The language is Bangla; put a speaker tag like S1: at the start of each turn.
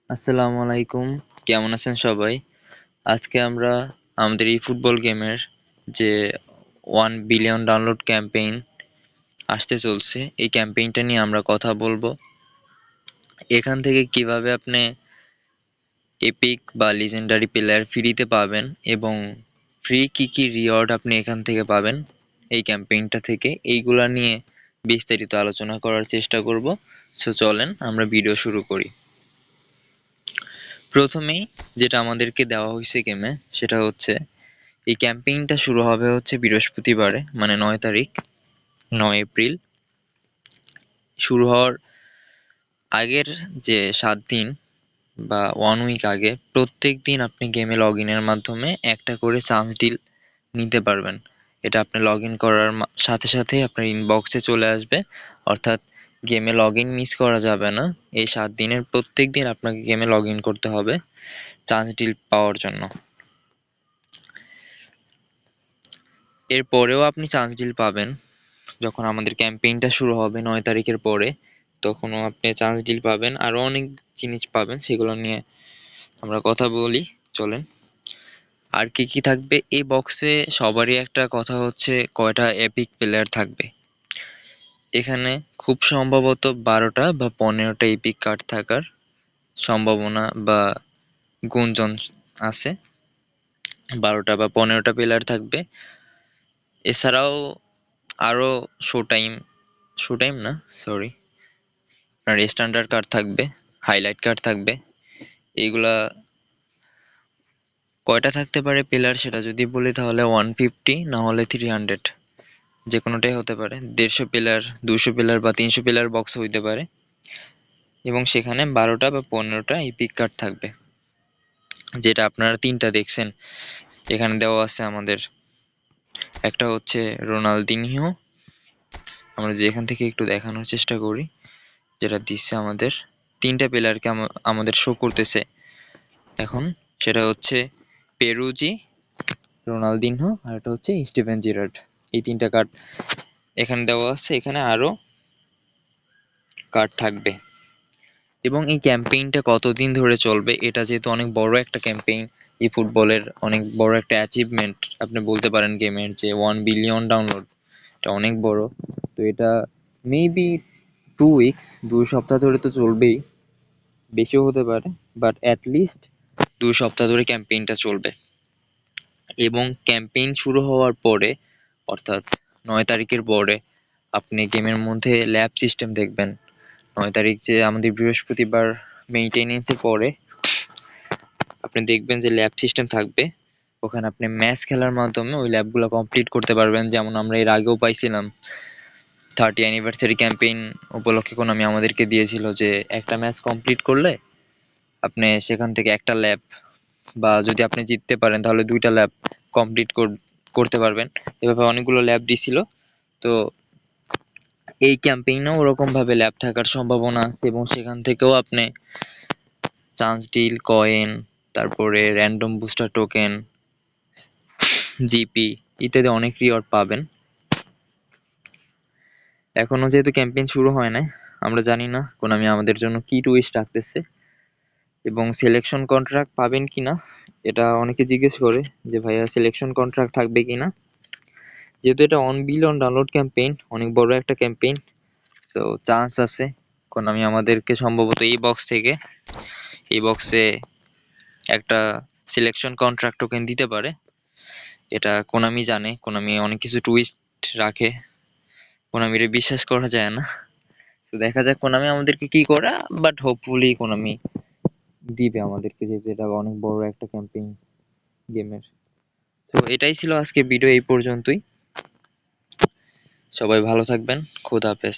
S1: আসসালামু আলাইকুম। কেমন আছেন সবাই? আজকে আমরা আমাদের এই ফুটবল গেমের যে 1 বিলিয়ন ডাউনলোড ক্যাম্পেইন আসতে চলছে, এই ক্যাম্পেইনটা নিয়ে আমরা কথা বলবো। এখান থেকে কিভাবে আপনি এপিক বা লিজেন্ডারি প্লেয়ার ফ্রিতে পাবেন এবং ফ্রি কি কি রিওয়ার্ড আপনি এখান থেকে পাবেন এই ক্যাম্পেইনটা থেকে, এইগুলা নিয়ে বিস্তারিত আলোচনা করার চেষ্টা করব। সো চলেন আমরা ভিডিও শুরু করি। প্রথমেই যেটা আমাদেরকে দেওয়া হয়েছে গেমে সেটা হচ্ছে এই ক্যাম্পেইনটা শুরু হবে হচ্ছে বৃহস্পতিবারে, মানে 9 তারিখ, 9 এপ্রিল। শুরু হওয়ার আগের যে 7 দিন বা 1 উইক আগে প্রত্যেক দিন আপনি গেমে লগ ইনের মাধ্যমে একটা করে চান্স ডিল নিতে পারবেন। এটা আপনি লগ ইন করার সাথে সাথে আপনার ইনবক্সে চলে আসবে, অর্থাৎ গেমে লগ ইন মিস করা যাবে না। এই 7 দিনের প্রত্যেক দিন আপনাকে গেমে লগ ইন করতে হবে চান্স ডিল পাওয়ার জন্য। এরপরেও আপনি চান্স ডিল পাবেন যখন আমাদের ক্যাম্পেইনটা শুরু হবে 9 তারিখের পরে, তখনও আপনি চান্স ডিল পাবেন, আরো অনেক জিনিস পাবেন, সেগুলো নিয়ে আমরা কথা বলি। চলেন। আর কি কি থাকবে এই বক্সে, সবারই একটা কথা হচ্ছে কয়টা এপিক প্লেয়ার থাকবে। এখানে খুব সম্ভবত 12টা বা 15টা এপিক কার্ড থাকার সম্ভাবনা বা গুঞ্জন আছে। 12টা বা 15টা প্লেয়ার থাকবে। এছাড়াও আরো শো টাইম না, সরি, আপনার স্ট্যান্ডার্ড কার্ড থাকবে, হাইলাইট কার্ড থাকবে। এইগুলা কয়টা থাকতে পারে প্লেয়ার সেটা যদি বলি তাহলে 150 না হলে 300, যে কোনোটাই হতে পারে। 150 প্লেয়ার, 200 প্লেয়ার বা 300 প্লেয়ার বক্স হইতে পারে। এবং সেখানে 12টা বা 15টা ইপিক কার্ড থাকবে, যেটা আপনারা 3টা দেখছেন এখানে দেওয়া আছে আমাদের। একটা হচ্ছে রোনালদিনহো, আমরা যে এখান থেকে একটু দেখানোর চেষ্টা করি, যেটা দিচ্ছে আমাদের 3টা প্লেয়ারকে আমাদের শো করতেছে এখন। সেটা হচ্ছে পেরুজি, রোনালদিনহো, আর এটা হচ্ছে স্টিভেন জিরার্ড। এই 3টা কার্ড এখানে দেওয়া আছে। এখানে আরো কার্ড থাকবে। এবং এই ক্যাম্পেইনটা কতদিন ধরে চলবে, এটা যেহেতু অনেক বড় একটা ক্যাম্পেইন, এই ফুটবলের অনেক বড় একটা অ্যাচিভমেন্ট আপনি বলতে পারেন গেমের, যে 1 বিলিয়ন ডাউনলোড, এটা অনেক বড়। তো এটা মেবি 2 উইকস, 2 সপ্তাহ ধরে তো চলবেই, বেশিও হতে পারে, বাট অ্যাটলিস্ট 2 সপ্তাহ ধরে ক্যাম্পেইনটা চলবে। এবং ক্যাম্পেইন শুরু হওয়ার পরে, অর্থাৎ 9 তারিখের পরে, আপনি গেমের মধ্যে ল্যাব সিস্টেম দেখবেন। 9 তারিখ যে আমাদের বৃহস্পতিবার মেইনটেনেন্সে পরে, আপনি দেখবেন যে ল্যাব সিস্টেম থাকবে। ওখানে আপনি ম্যাচ খেলার মাধ্যমে ওই ল্যাবগুলো কমপ্লিট করতে পারবেন, যেমন আমরা এর আগেও পাইছিলাম। 30 অ্যানিভার্সারি ক্যাম্পেইন উপলক্ষে আমি আমাদেরকে দিয়েছিল যে একটা ম্যাচ কমপ্লিট করলে আপনি সেখান থেকে একটা ল্যাব, বা যদি আপনি জিততে পারেন তাহলে 2টা ল্যাব কমপ্লিট করতে পারবেন। এভাবে অনেকগুলো ল্যাব দিছিল। তো এই ক্যাম্পেইনেও ওরকম ভাবে ল্যাব থাকার সম্ভাবনা আছে, এবং সেখান থেকেও আপনি চান্স ডিল, কয়েন, তারপরে র্যান্ডম বুস্টার টোকেন, জিপি ইত্যাদি অনেক রিওয়ার্ড পাবেন। এখনো যেহেতু ক্যাম্পেইন শুরু হয় নাই, আমরা জানি না কোনামি আমাদের জন্য কি টুইস্ট রাখতেছে এবং সিলেকশন কন্ট্রাক্ট পাবেন কিনা, এটা অনেকে জিজ্ঞেস করে যে ভাইয়া সিলেকশন কন্ট্রাক্ট থাকবে কিনা। যেহেতু এটা 1 বিলিয়ন ডাউনলোড ক্যাম্পেইন, অনেক বড় একটা ক্যাম্পেইন, তো চান্স আছে কোনামি আমাদেরকে সম্ভবত এই বক্সে একটা সিলেকশন কন্ট্রাক্ট টোকেন দিতে পারে। এটা কোনামি জানে, কোনামি অনেক কিছু টুইস্ট রাখে, কোনামিরে বিশ্বাস করা যায় না। তো দেখা যাক কোনামি আমাদেরকে কি করে, বাট হোপফুলি কোনামি দিবে আমাদেরকে, যেহেতু এটা অনেক বড় একটা ক্যাম্পেইন গেমের। তো এটাই ছিল আজকে ভিডিও, এই পর্যন্তই। সবাই ভালো থাকবেন, খোদা হাফেজ।